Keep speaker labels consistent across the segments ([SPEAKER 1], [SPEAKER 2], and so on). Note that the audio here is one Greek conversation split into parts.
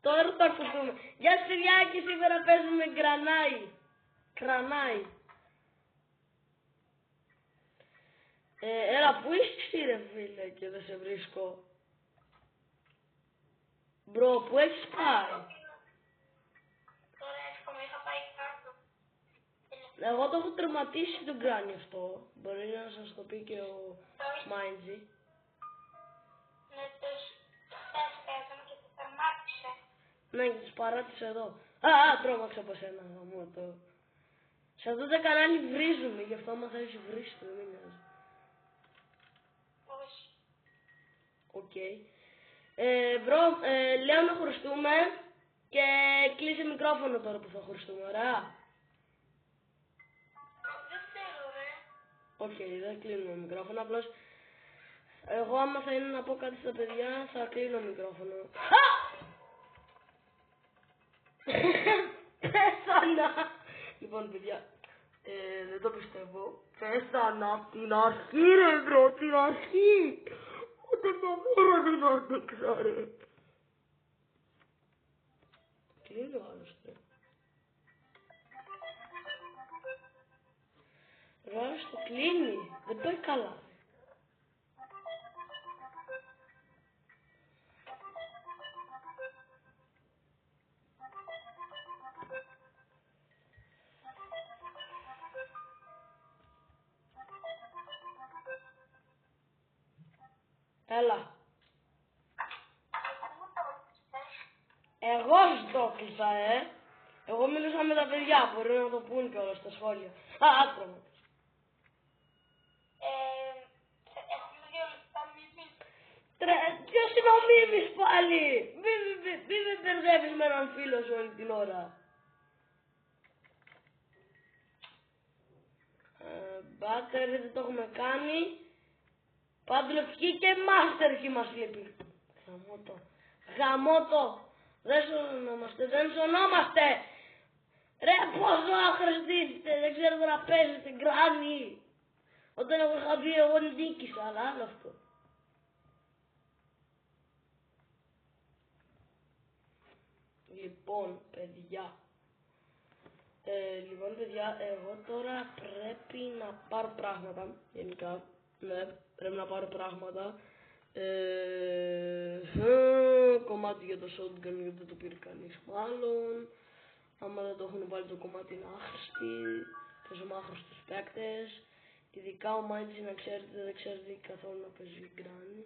[SPEAKER 1] Τώρα το ακούσουμε. Γεια σας παιδιά, και σήμερα παίζουμε γκρανάι. Κρανάι. Έλα, πού είσαι ρε φίλε και δεν σε βρίσκω. Μπρο, πού έχεις πάει?
[SPEAKER 2] Τώρα έρχομαι, είχα πάει κάτω.
[SPEAKER 1] Εγώ το έχω τερματίσει τον κράνι αυτό. Μπορεί να σας το πει και ο Μάιντζι.
[SPEAKER 2] Ναι, τους χθες παίζαμε και το τερμάτισε.
[SPEAKER 1] Ναι, και τους παράτησα εδώ. Τρόμαξα από σένα, γαμώτο. Σε αυτό το κανάλι βρίζουμε, γι' αυτό άμα θέλεις βρίζεις το, μην νοιάζει.
[SPEAKER 2] Όχι.
[SPEAKER 1] Οκ. Μπρο, λέω να χωριστούμε και κλείσε μικρόφωνο τώρα που θα χωριστούμε, ωραία.
[SPEAKER 2] Δεν θέλω ρε.
[SPEAKER 1] Οκ, δεν κλείνουμε μικρόφωνο, απλώς εγώ άμα θα είναι να πω κάτι στα παιδιά θα κλείνω μικρόφωνο. Πέθανα! Λοιπόν παιδιά, δεν το πιστεύω. Πέθανα απ' την αρχή ρε μπρο, την αρχή! Ούτε το μόρο δεν άντεξα ρε. Κλείνει ο άλλος ρε. Ο άλλος το κλείνει, δεν πάει καλά. Έλα. Εγώ σου το έκλεισα, Εγώ μιλούσα με τα παιδιά, μπορεί να το πούν κιόλας στα σχόλια. Άτρομα.
[SPEAKER 2] Έχουμε 2 λεπτά μίμης.
[SPEAKER 1] Ποιος είναι ο Μίμης πάλι! Μη με μπερδεύεις με έναν φίλο σου όλη την ώρα. Μπάτερ δεν το έχουμε κάνει. Παντρευτική και μάστερχη μας λείπει. Γαμώτο. Δεν σωνόμαστε, δεν σωνόμαστε. Ρε πόσο άχρηστοι είστε, δεν ξέρετε να παίζετε γκράνι. Όταν εγώ είχα βγει εγώ νίκησα, αλλά άλλο αυτό. Λοιπόν παιδιά, εγώ τώρα πρέπει να πάρω πράγματα, γενικά, ναι, πρέπει να πάρω πράγματα. Κομμάτι για το shotgun γιατί δεν το πήρε κανείς μάλλον. Άμα δεν το έχουν βάλει το κομμάτι είναι άχρηστη, παίζουμε άχρηστους παίκτες. Ειδικά ο Μάιτζι να ξέρετε δεν ξέρετε καθόλου να παίζει γκράνι.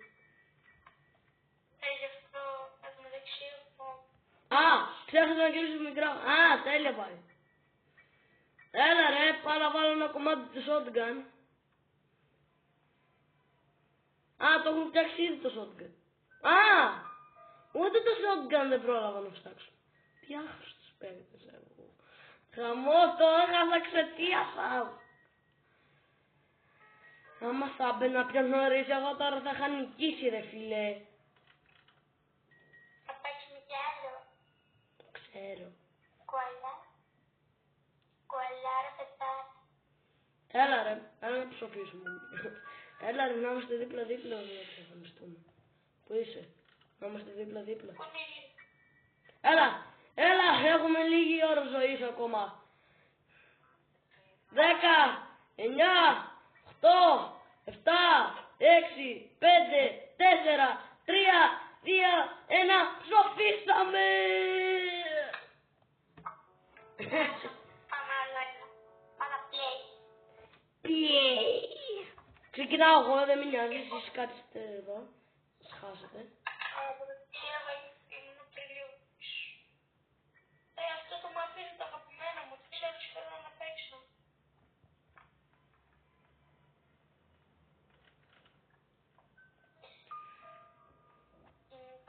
[SPEAKER 2] Γι' αυτό εν τω μεταξύ
[SPEAKER 1] Ξέχασα να κλείσω το μικρό. Τέλεια πάει. Έλα ρε, πάω να βάλω ένα κομμάτι του shotgun. Το έχουν φτιάξει ήδη το shotgun. Ούτε το shotgun δεν πρόλαβα να φτιάξω. Τι άχρηστος παίκτες εγώ. Γαμώτο, έχασα ξετίασα. Άμα θα μπαίνα πιο νωρίς, εγώ τώρα θα είχα νικήσει ρε φίλε.
[SPEAKER 2] θα παίξουμε κι άλλο.
[SPEAKER 1] Το ξέρω.
[SPEAKER 2] Κουαλά ρε πετάρα.
[SPEAKER 1] Έλα ρε, έλα να ψοφήσουμε. Έλα ρε, να είμαστε δίπλα-δίπλα να εξαφανιστούμε. Πού είσαι? Να είμαστε δίπλα-δίπλα. Έλα, έχουμε λίγη ώρα ζωής ακόμα. 10, 9, 8, 7, 6, 5, 4, 3, 2, 1, ψοφίσαμε!
[SPEAKER 2] Πάμε play.
[SPEAKER 1] Ξεκινάω εγώ, δεν με νοιάζει, εσείς κάτσετε εδώ. Σας χάσετε.
[SPEAKER 2] Αυτό το μάτι είναι το αγαπημένο μου, δεν ξέρω τι θέλω να παίξω.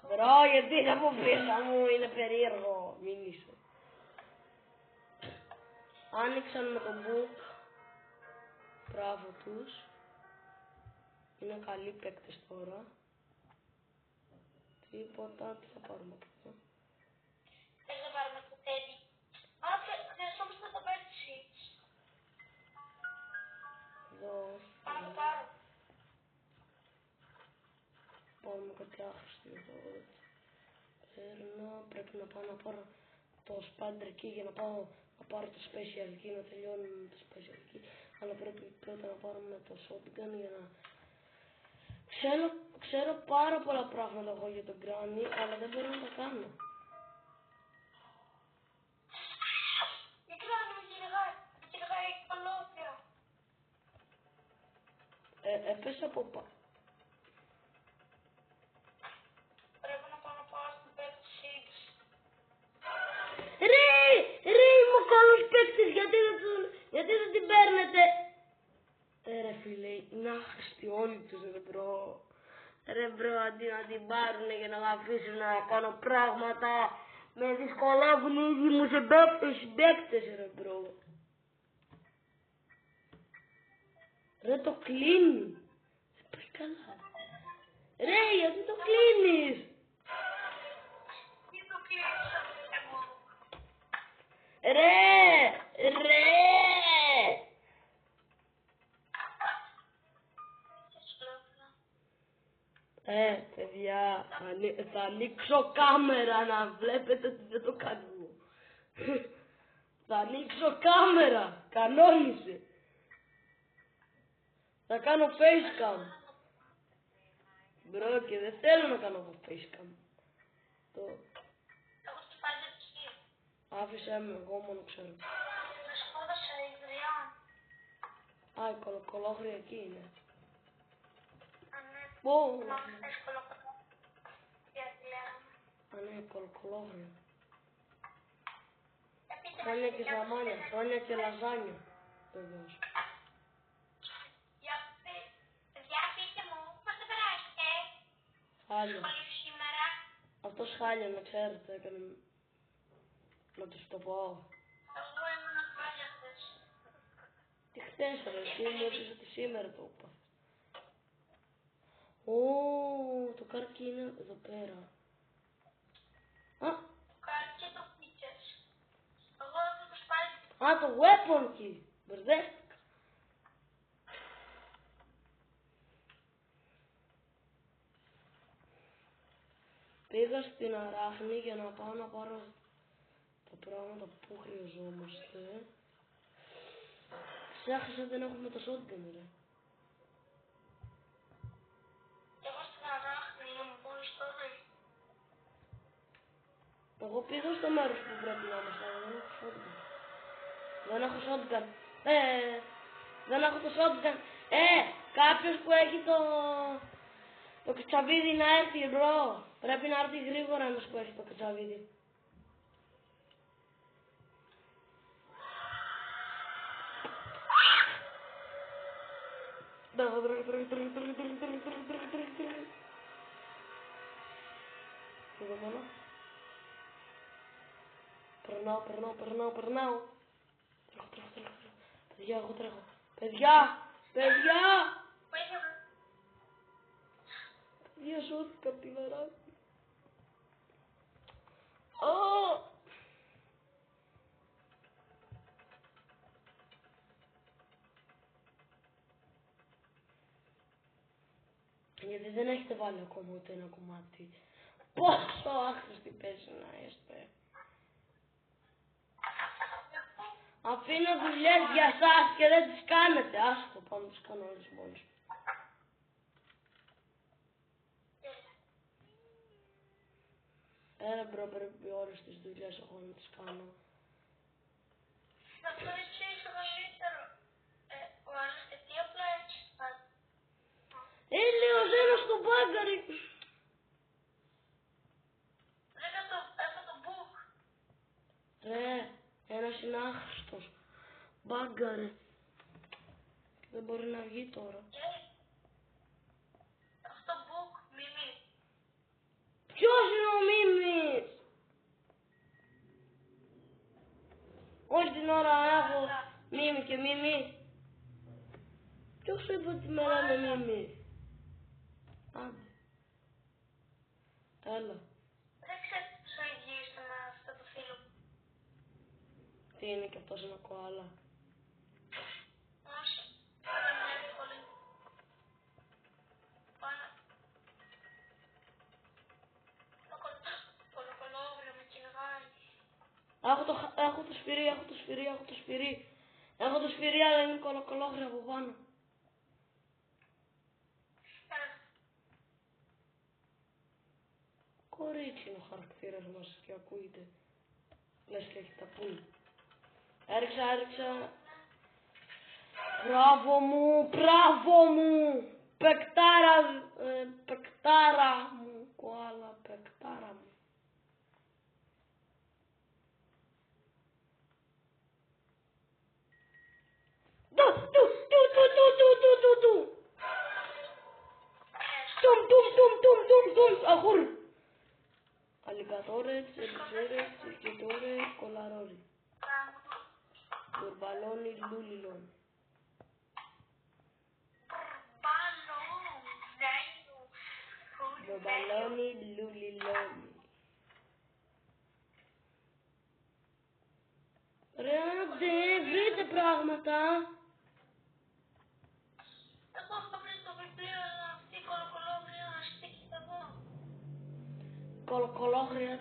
[SPEAKER 1] Μπρο, γιατί είναι από πίσω μου, είναι περίεργο, μην είσαι. Άνοιξαν με τον book. Μπράβο τους. Είναι καλοί παίκτες τώρα. Τίποτα, τι θα πάρουμε από εδώ.
[SPEAKER 2] Θες να πάρουμε το τέννι. Χρειαζόμαστε να το πάρει τη switch.
[SPEAKER 1] Εδώ.
[SPEAKER 2] Πάμε να το πάρω.
[SPEAKER 1] Πάρουμε κάτι άχρηστο εδώ. Παίρνω. πρέπει να πάω να πάρω το Spider Key για να πάω να πάρω το Special Key, να τελειώνουμε με το Special Key. Αλλά πρέπει πρώτα να πάρουμε το Shotgun για να... Ξέρω πάρα πολλά πράγματα εγώ για τον Granny, αλλά δεν μπορώ να τα κάνω.
[SPEAKER 2] Η Granny με κυνηγάει κολόπια.
[SPEAKER 1] Έπεσε από
[SPEAKER 2] Πρέπει να πάω να πάω στην Pepsi 6.
[SPEAKER 1] Ρε, είμαι ο καλός παίκτης, γιατί δεν την παίρνετε. Ρε φίλε, είναι άχρηστοι όλοι τους ρε μπρο. Ρε μπρο, αντί να την πάρουνε για να με αφήσουν να κάνω πράγματα, με δυσκολεύουν οι ίδιοι μου συμπαίκτες ρε μπρο. Ρε το κλείνει. Δεν πάει καλά. Ρε, γιατί το κλείνεις.
[SPEAKER 2] Τι το κλείσα εγώ.
[SPEAKER 1] Ρε. Παιδιά, θα ανοίξω κάμερα να βλέπετε ότι δεν το κάνω. Θα ανοίξω κάμερα, κανόνισε. Θα κάνω facecam. Μπρο, και δεν θέλω να κάνω facecam.
[SPEAKER 2] Εγώ στην Spider Key.
[SPEAKER 1] Άφησέ με, εγώ μόνο ξέρω.
[SPEAKER 2] Με σκότωσε η Δριάν.
[SPEAKER 1] Α, η κολοκολόγρια εκεί είναι.
[SPEAKER 2] Ναι.
[SPEAKER 1] Πω.
[SPEAKER 2] Μα χθες κολοκολό. Γιατί λέγαμε.
[SPEAKER 1] Α, ναι, κολοκολόγρια.
[SPEAKER 2] Πείτε
[SPEAKER 1] Χρόνια
[SPEAKER 2] μας,
[SPEAKER 1] και
[SPEAKER 2] παιδιά,
[SPEAKER 1] ζαμάνια, χρόνια και λαζάνια. Βεβαίως.
[SPEAKER 2] παιδιά, πείτε μου, πώς θα περάσετε.
[SPEAKER 1] Χάλια.
[SPEAKER 2] Σχολείο σήμερα.
[SPEAKER 1] Αυτός χάλια, να ξέρετε, έκανε... Να τους το πω.
[SPEAKER 2] Εγώ ήμουν χάλια χθες.
[SPEAKER 1] Τι χθες ρε, εσύ μου έπαιζε ότι σήμερα το είπα. Ω, το κάρκι είναι εδώ πέρα. Α,
[SPEAKER 2] Κάτι και το πίτσες. Εγώ έχω το Spider.
[SPEAKER 1] α, το weapon key. Μπερδεύτηκα. Πήγα στην αράχνη για να πάω να πάρω τα πράγματα που χρειαζόμαστε. Ξέχασα δεν έχουμε το shotgun ρε.
[SPEAKER 2] Εγώ στην αράχνη μου μόλις τώρα.
[SPEAKER 1] Εγώ πήγα στο μέρος που πρέπει να είμαστε, αλλά δεν έχω shotgun. Δεν έχω shotgun. Δεν έχω το shotgun. Κάποιος που έχει το κατσαβίδι να έρθει, μπρο. Πρέπει να έρθει γρήγορα ένας που έχει το κατσαβίδι. Εδώ μόνο. Περνάω. Τρέχω. Παιδιά, εγώ τρέχω. Παιδιά! Παιδιά, σώθηκα από την αράχνη. Γιατί δεν έχετε βάλει ακόμα ούτε ένα κομμάτι. Πόσο άχρηστη παίζει να είστε. Αφήνω δουλειές για σας και δεν τις κάνετε. Άστο, πάμε τους κάνω όλους μόνος. Μπρο, πρέπει όλες τις δουλειές εγώ να τις κάνω.
[SPEAKER 2] Να το εξής το καλύτερο. Ο άλλος και τι απλά έτσι.
[SPEAKER 1] Είναι ο Ζένος στο μπάγκαρι.
[SPEAKER 2] Έχω το book.
[SPEAKER 1] Ρε, ένας είναι άχρηστος. Μπάγκαρε. Δεν μπορεί να βγει τώρα.
[SPEAKER 2] Έχω το book, Μίμη.
[SPEAKER 1] Ποιος είναι ο Μίμης? Όλη την ώρα έχω Μίμη και Μίμη. Ποιος σου είπε ότι με λένε Μίμη? Άντε. Έλα.
[SPEAKER 2] Δεν ξέρω τι σου εγγύησε με αυτό το φίλο μου.
[SPEAKER 1] Τι είναι και αυτός ένα κοάλα?
[SPEAKER 2] Όχι. Αλλά είναι εύκολη. Πάνω. Το κολοκολόγριο μου.
[SPEAKER 1] Έχω το σφυρί, Έχω το σφυρί, αλλά είναι κολοκολόχρια από πάνω. Κορίτσι είναι ο χαρακτήρας μας και ακούγεται. Λες και έχει τα πουλ. Έριξα. Μπράβο μου. Πεκτάρα μου. Κοάλα, πεκτάρα μου. Τουμ. Αχούρ. Αλικατόρε, τσελιζέρε, τσισκετόρε, κολαρόρι. Τουρμπαλόνι, λούλιλον. Τουρμπαλόνι, λούλιλον. Ρε, βρείτε πράγματα.
[SPEAKER 2] Εγώ έχω βρει το βιβλίο, αλλά αυτή η κολοκολόγρια στήχηται εδώ.
[SPEAKER 1] Κολοκολόχρια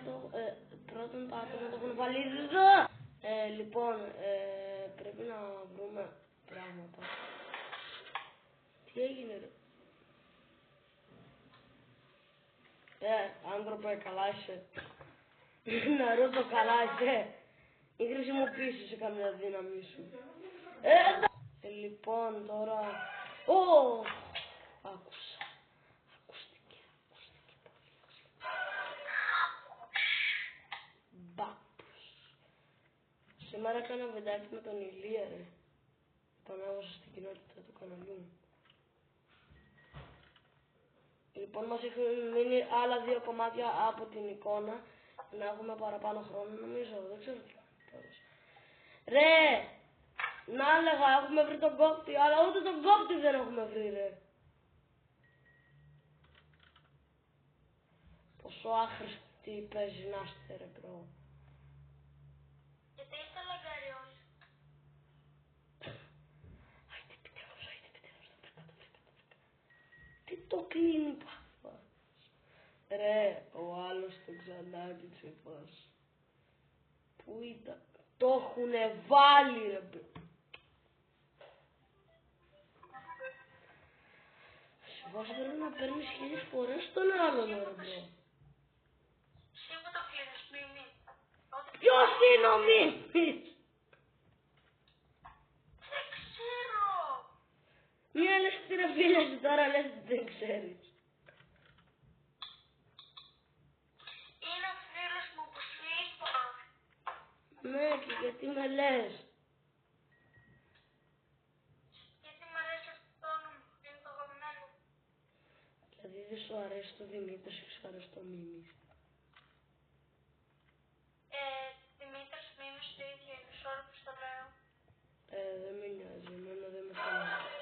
[SPEAKER 1] πρώτον τα άτομα το έχουν βάλει εδώ. Λοιπόν, πρέπει να βρούμε πράγματα. Τι έγινε ρε? Άνθρωπε, καλά είσαι? Ναρούτο, καλά είσαι? Ή χρησιμοποιήσεις καμιά δύναμη σου? Λοιπόν, τώρα... Άκουσα. Ακούστηκε πολύ. Μπάπους. Σήμερα έκανα βιντεάκι με τον Ηλία, ρε. Το ανέβασα στην κοινότητα του καναλιού μου. Λοιπόν, μας έχουν μείνει άλλα 2 κομμάτια από την εικόνα. Να έχουμε παραπάνω χρόνο, νομίζω. Δεν ξέρω τι τέλος. Ρε! Να έλεγα, έχουμε βρει τον κόκτη, αλλά ούτε τον κόκτη δεν έχουμε βρει, ρε. Πόσο άχρηστη παίζει να είστε, ρε, μπρο.
[SPEAKER 2] Γιατί είστε λαγκάρι όλοι.
[SPEAKER 1] Άιτε, επιτέλους, τι το κλείνει, παπά. Ρε, ο άλλος το ξανάκι τσεφάς. Πού ήταν? Το έχουνε βάλει, ρε, μπρο. Βάση πρέπει να παίρνεις 1000 φορές τον άλλον, ρε, μπρο.
[SPEAKER 2] Σίγουρα το κλείνεις, Μίμη.
[SPEAKER 1] Ποιος είναι ο Μίμης?
[SPEAKER 2] Δεν ξέρω.
[SPEAKER 1] Μία λες ότι είναι φίλε σου, τώρα λες ότι δεν ξέρεις.
[SPEAKER 2] Είναι ο φίλος μου που σου είπα.
[SPEAKER 1] Ναι, και γιατί με λες?
[SPEAKER 2] Γιατί μου αρέσει αυτό το όνομα, είναι το αγαπημένο.
[SPEAKER 1] Δηλαδή δεν σου αρέσει το Δημήτρης και σου αρέσει το Μίμης.
[SPEAKER 2] Δημήτρης, Μίμης, το ίδιο είναι, σ' το λέω.
[SPEAKER 1] Δεν με νοιάζει, εμένα δεν με φωνάζει.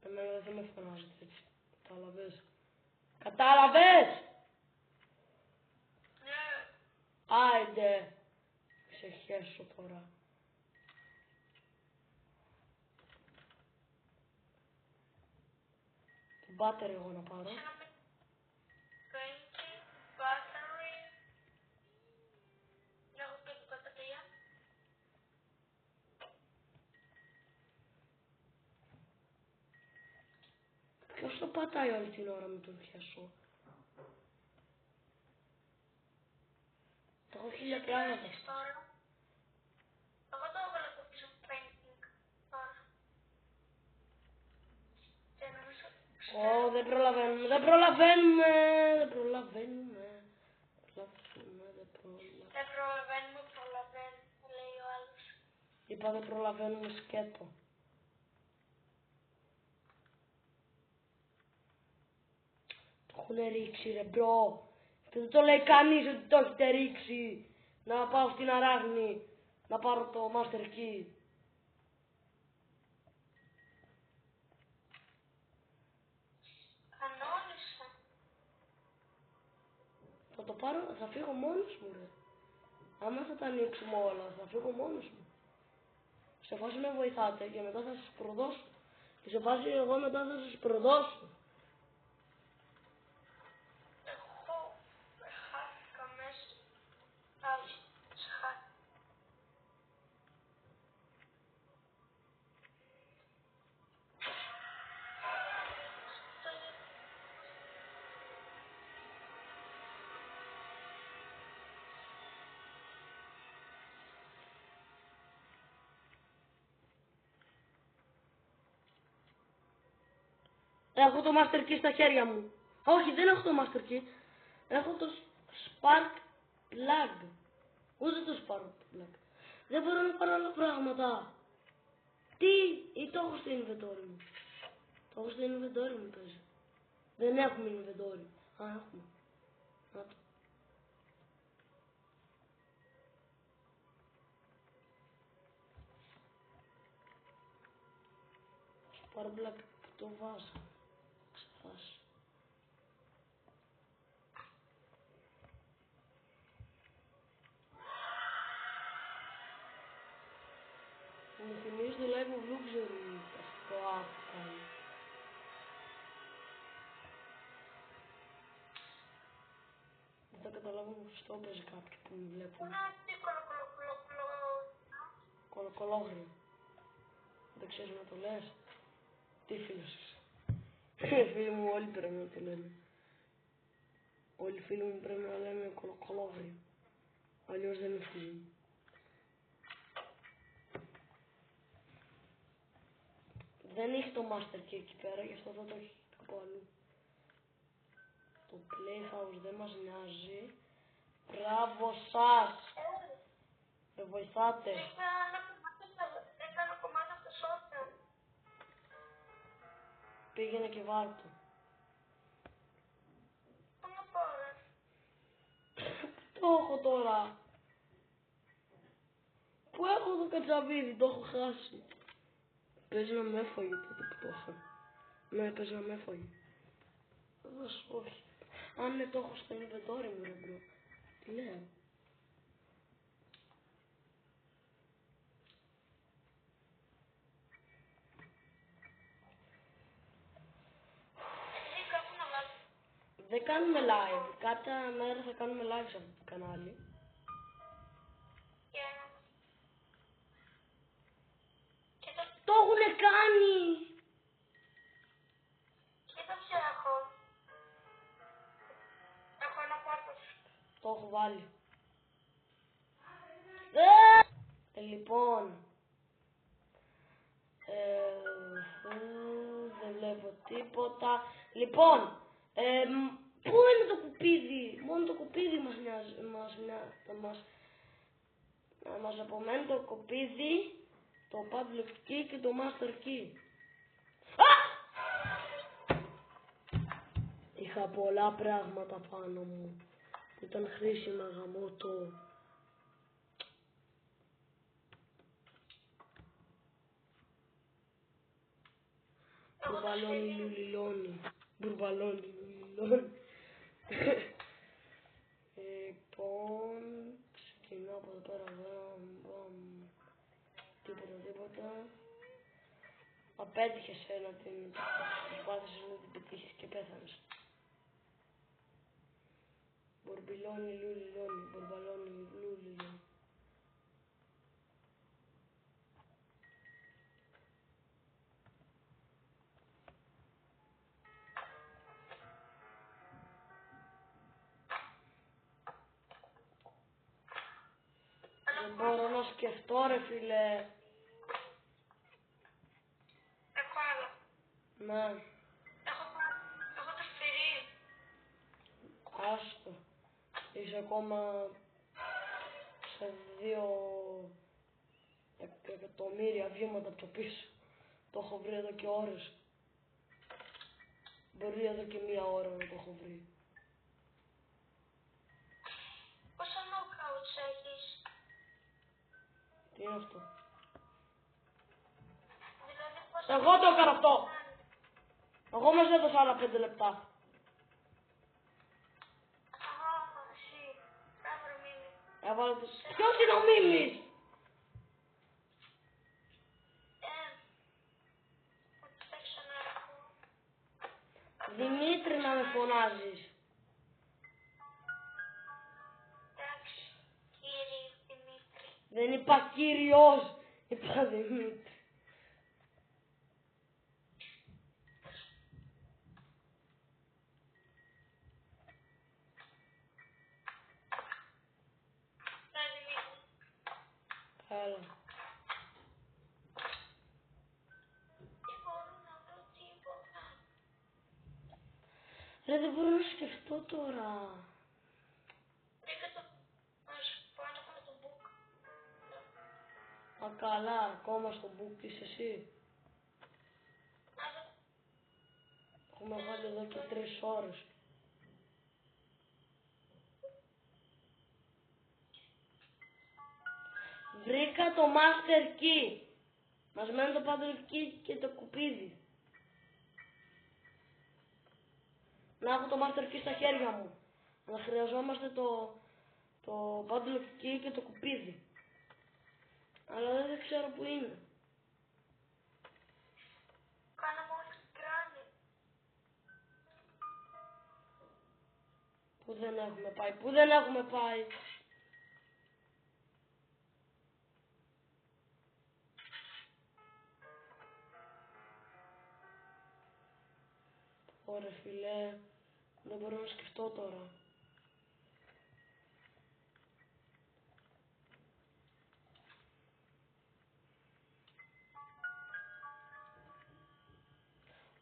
[SPEAKER 1] Εμένα δεν με φωνάζετε έτσι. Κατάλαβες?
[SPEAKER 2] Ναι.
[SPEAKER 1] Άιντε. Ξεχέσω τώρα. Το μπάτερ εγώ να πάρω. Ποιος το πατάει όλη την ώρα με το πιασό? Το έχω 1000 πράγματα.
[SPEAKER 2] Εγώ το έβαλα το πίσω painting τώρα. Και νομίζω...
[SPEAKER 1] Δεν προλαβαίνουμε. Δεν προλαβαίνουμε,
[SPEAKER 2] λέει ο άλλος.
[SPEAKER 1] Είπα δεν προλαβαίνουμε σκέτο. Το έχουνε ρίξει, ρε μπρο. Και δεν το λέει κανείς ότι το έχετε ρίξει. Να πάω στην Αράγνη να πάρω το Master Key.
[SPEAKER 2] Κανόνισα.
[SPEAKER 1] Θα το πάρω, θα φύγω μόνος μου, ρε. Άμα θα τα ανοίξουμε όλα, θα φύγω μόνος μου. Σε φάση με βοηθάτε και μετά θα σας προδώσω. Και σε φάση εγώ μετά θα σας προδώσω.
[SPEAKER 2] Εγώ χάθηκα μέσα.
[SPEAKER 1] Έχω το Master Key στα χέρια μου. Όχι, δεν έχω το Master Key. Έχω το Spark Plug. Ούτε το Spark Plug. Δεν μπορώ να πάρω άλλα πράγματα. Τι, ή το έχω στο inventory μου. Το έχω στο inventory μου παίζει. Δεν έχουμε inventory. Α, έχουμε. Να το. Spark Plug το βάζω. Ξεχάσει. Μου θυμίζει το Live of Luxury το άκουσα. Δεν θα καταλάβω σωστό παίζει κάποιοι που με βλέπουν. Κολοκολόγριο. Δεν ξέρεις να το λες. Τι φίλος είσαι. Φίλοι μου όλοι πρέπει να το λένε. Όλοι οι φίλοι μου πρέπει να λένε κολοκολόγριο. Αλλιώς δεν είναι φίλοι μου. Δεν έχει το Master Key εκεί πέρα, γι' αυτό θα το έχει από αλλού. Το Playhouse δεν μας νοιάζει. Μπράβο σας! Με βοηθάτε.
[SPEAKER 2] Έκανα κομμάτι από το shotgun.
[SPEAKER 1] Πήγαινε και βάλ' το.
[SPEAKER 2] Πού να πάω, ρε.
[SPEAKER 1] Το έχω τώρα. Πού έχω το κατσαβίδι, το έχω χάσει. Παίζει να με έφαγε τότε που το έχω. Ναι, παίζει να με έφαγε. Όχι. Αν ναι, το έχω στο inventory μου, ρε μπρο. Τι λέω. Δεν κάνουμε live. Κάποια μέρα θα κάνουμε live σε αυτό το κανάλι. Το έχουνε κάνει!
[SPEAKER 2] Κοίτα ποιο έχω. Έχω ένα πόρτος.
[SPEAKER 1] Το έχω βάλει. Λοιπόν. Δεν βλέπω τίποτα. Λοιπόν. Πού είναι το κουπίδι? Μόνο το κουπίδι μας μας απομένει το κουπίδι, το Padlock Key και το Master Key. Είχα πολλά πράγματα πάνω μου που ήταν χρήσιμα γαμώτο. Μπουρμπαλώνει λουλιλώνει. Μπουρμπαλώνει λουλιλώνει. Λοιπόν, ξεκινάω από εδώ πέρα. Τίποτα. Απέτυχες ένα την προσπάθησες να την πετύχεις και πέθανες. Μπουρμπιλώνει λουλιλώνει. Μπουρμπαλώνει λουλιλώνει. Δεν μπορώ να σκεφτώ, ρε φίλε.
[SPEAKER 2] Έχω άλλο.
[SPEAKER 1] Ναι.
[SPEAKER 2] Έχω το σφυρί.
[SPEAKER 1] Άστο. Είσαι ακόμα σε 2 εκατομμύρια βήματα από το πίσω. Το έχω βρει εδώ και ώρες. Μπορεί εδώ και 1 ώρα να το έχω βρει.
[SPEAKER 2] Πόσα knockouts έχεις?
[SPEAKER 1] Τι είναι αυτό?
[SPEAKER 2] Δηλαδή πόσα...
[SPEAKER 1] Εγώ το έκανα αυτό! Εγώ μας έδωσα άλλα 5 λεπτά.
[SPEAKER 2] Εσύ. Μπράβο, Μίμη.
[SPEAKER 1] Έβαλα τους... Ποιος είναι ο Μίμης?
[SPEAKER 2] Θα ξαναρχώ.
[SPEAKER 1] Δημήτρη να με φωνάζεις.
[SPEAKER 2] Εντάξει, κύριε Δημήτρη.
[SPEAKER 1] Δεν είπα κύριος, είπα Δημήτρη. Έλα.
[SPEAKER 2] Δεν μπορώ να βρω τίποτα.
[SPEAKER 1] Ρε, δεν μπορώ να σκεφτώ τώρα.
[SPEAKER 2] Βρήκα το... Να σου πω, αν έχω το book.
[SPEAKER 1] Α, καλά, ακόμα στο book είσαι εσύ. Έχουμε βάλει εδώ και 3 ώρες. Βρήκα το master key. Μας μένει το paddle key και το κουπίδι. Να έχω το master key στα χέρια μου. Αλλά χρειαζόμαστε το paddle key και το κουπίδι. Αλλά δεν ξέρω που είναι.
[SPEAKER 2] Κάνε μόνο στην κράνη.
[SPEAKER 1] Πού δεν έχουμε πάει, πού δεν έχουμε πάει. Ωραία φίλε, δεν μπορώ να σκεφτώ τώρα.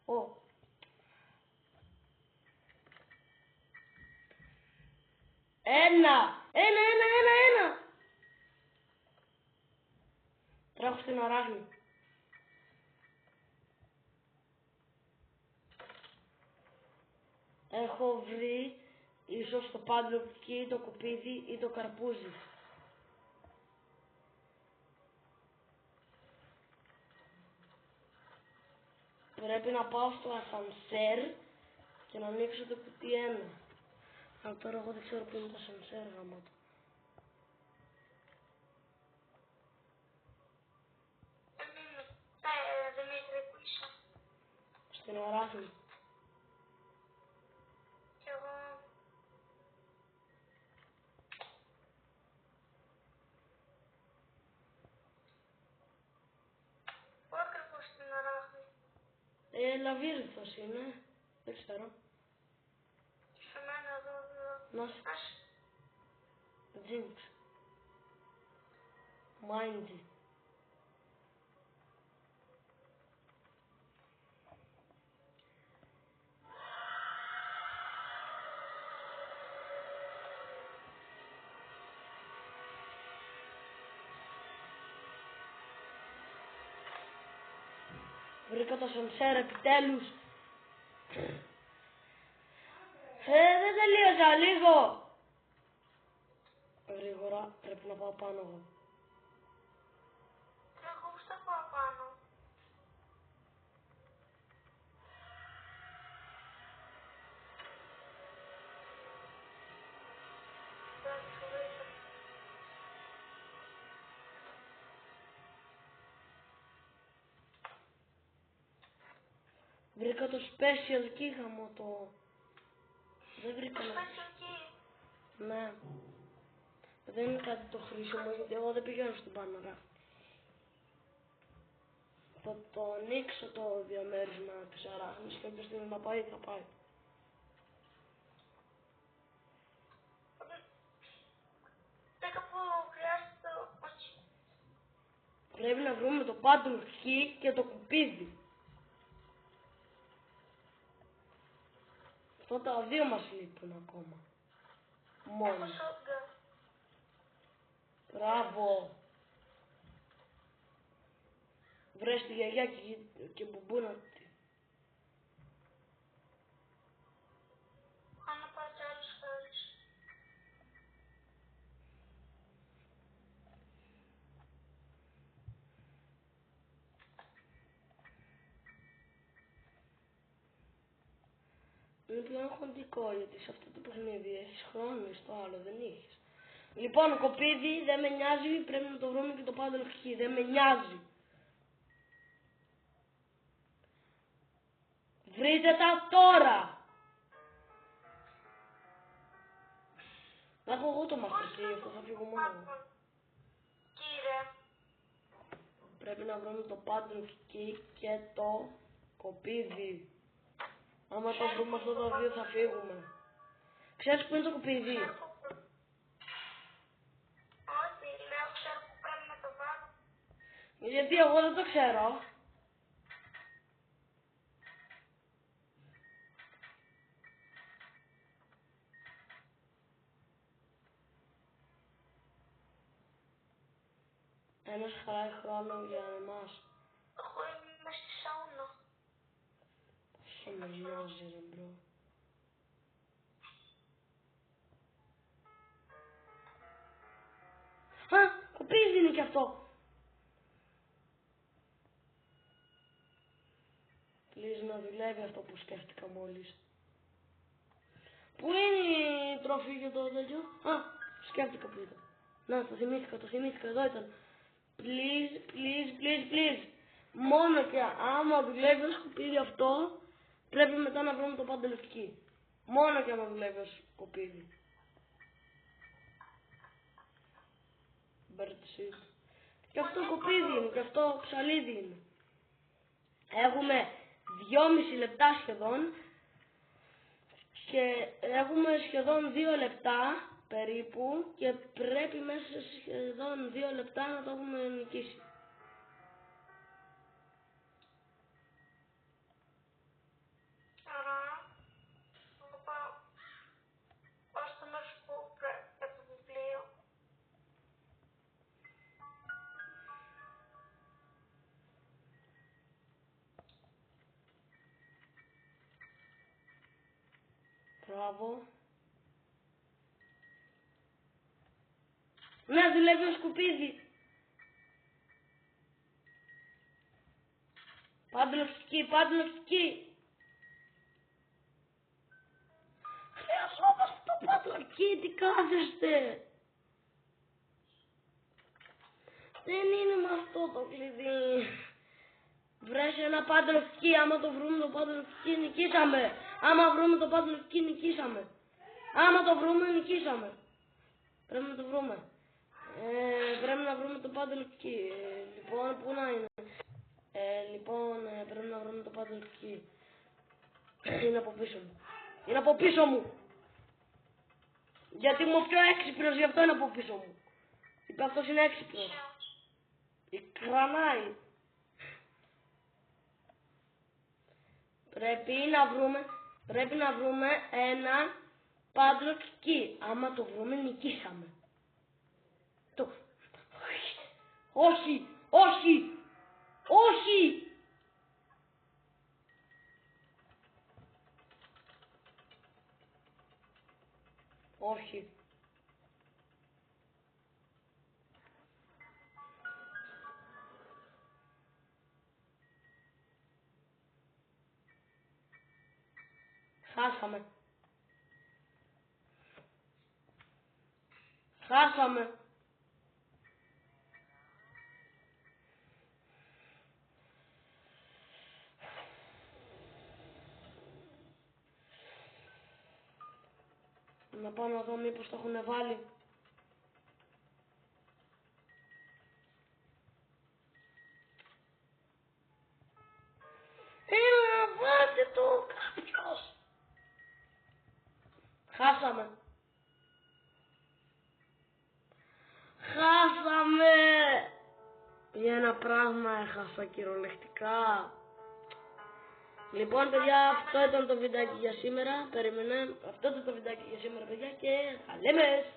[SPEAKER 1] Ω. Ένα! Τρέχω στην αράχνη. Έχω βρει ίσως το padlock key, το κουπίδι ή το καρπούζι. Πρέπει να πάω στο ασανσέρ και να ανοίξω το κουτί 1. Αλλά τώρα εγώ δεν ξέρω που είναι το ασανσέρ, γαμάτο.
[SPEAKER 2] Δημήτρη, πού είσαι?
[SPEAKER 1] Στην αράχνη.
[SPEAKER 2] Κι εγώ... Πού ακριβώς στην αράχνη?
[SPEAKER 1] Λαβύρινθος είναι. Δεν ξέρω.
[SPEAKER 2] Σε μένα εδώ.
[SPEAKER 1] Να Jinx. Mindy. Βρήκα το ασανσέρ επιτέλους. Δεν τελείωσα λίγο. Γρήγορα πρέπει να πάω πάνω εγώ.
[SPEAKER 2] Εγώ πώς θα πάω πάνω?
[SPEAKER 1] Βρήκα το special key γαμώ το... Δεν βρήκα να...
[SPEAKER 2] Special key.
[SPEAKER 1] Ναι. Δεν είναι κάτι το χρήσιμο γιατί εγώ δεν πηγαίνω στην Παναγά. Θα το ανοίξω το διαμέρισμα της αράχνης και όποιος θέλει να πάει θα πάει.
[SPEAKER 2] Κάπου χρειάζεται όχι.
[SPEAKER 1] Πρέπει να βρούμε το paddle key και το κουπίδι. Αυτά τα δύο μας λείπουν ακόμα. Μόνο.
[SPEAKER 2] Έχω shotgun.
[SPEAKER 1] Μπράβο. Βρες τη γιαγιά και μπουμπούνα τη.
[SPEAKER 2] Αν να πάω κι άλλους χώρους.
[SPEAKER 1] Είναι πιο αγχωτικό γιατί σε αυτό το παιχνίδι έχεις χρόνο, στο άλλο δεν έχεις. Λοιπόν, κοπίδι δεν με νοιάζει, πρέπει να το βρούμε και το paddle key, δεν με νοιάζει. Βρείτε τα τώρα! Να έχω εγώ το master key, αυτό θα φύγω μόνο εγώ.
[SPEAKER 2] Κύριε.
[SPEAKER 1] Πρέπει να βρούμε το paddle key και το κοπίδι. Άμα το βρούμε αυτά τα δύο θα φύγουμε. Ξέρεις που είναι το κοπίδι?
[SPEAKER 2] Όχι, λέω ξέρω που πρέπει να το βάλω.
[SPEAKER 1] Γιατί εγώ δεν το ξέρω. Ένας χαράει χρόνο για εμάς.
[SPEAKER 2] Εγώ είμαι στη σάουνα.
[SPEAKER 1] Πόσο με νοιάζει ρε μπρο. Α, κοπίδι είναι κι αυτό. Please να δουλεύει αυτό που σκέφτηκα μόλις. Πού είναι η τροφή για το τέτοιο? Α, σκέφτηκα που ήταν. Να, το θυμήθηκα, εδώ ήταν. Please. Μόνο και άμα δουλεύει ως σκουπίδι αυτό, πρέπει μετά να βρούμε το παντελευτική. Μόνο και άμα δουλεύει ως σκουπίδι. Birdseed. Και αυτό σκουπίδι είναι, και αυτό ψαλίδι είναι. Έχουμε 2,5 λεπτά σχεδόν. Και έχουμε σχεδόν 2 λεπτά περίπου και πρέπει μέσα σε σχεδόν 2 λεπτά να το έχουμε νικήσει.
[SPEAKER 2] Άρα, θα πάω στο μέρος που πρέπει για το βιβλίο.
[SPEAKER 1] Μπράβο. Ναι, δουλεύει ο σκουπίδι. Πάντλευτική. Χρειαζόμαστε το πάντλευτική, τι κάθεστε. Δεν είναι με αυτό το κλειδί. Βρες ένα πάντλευτική, άμα το βρούμε το πάντλευτική νικήσαμε. Άμα βρούμε το πάντλευτική νικήσαμε. Άμα το βρούμε νικήσαμε. Πρέπει να το βρούμε. Πρέπει να βρούμε το πάντλευτική. Λοιπόν, πού να είναι. Πρέπει να βρούμε το πάντλευτική. Είναι από πίσω μου. Είναι από πίσω μου. Γιατί είμαι πιο έξυπνος, γι' αυτό είναι από πίσω μου. Είπε αυτός είναι έξυπνος. Κρανάει. Πρέπει να βρούμε ένα padlock. Άμα το βρούμε νικήσαμε. Όχι. Χάσαμε. Να πάω να δω μήπως το έχουν βάλει. Έλα, βάλτε το κάποιος. Χάσαμε. Για ένα πράγμα έχασα κυριολεκτικά. Λοιπόν παιδιά, αυτό ήταν το βιντεάκι για σήμερα. Αυτό ήταν το βιντεάκι για σήμερα παιδιά και θα λέμε.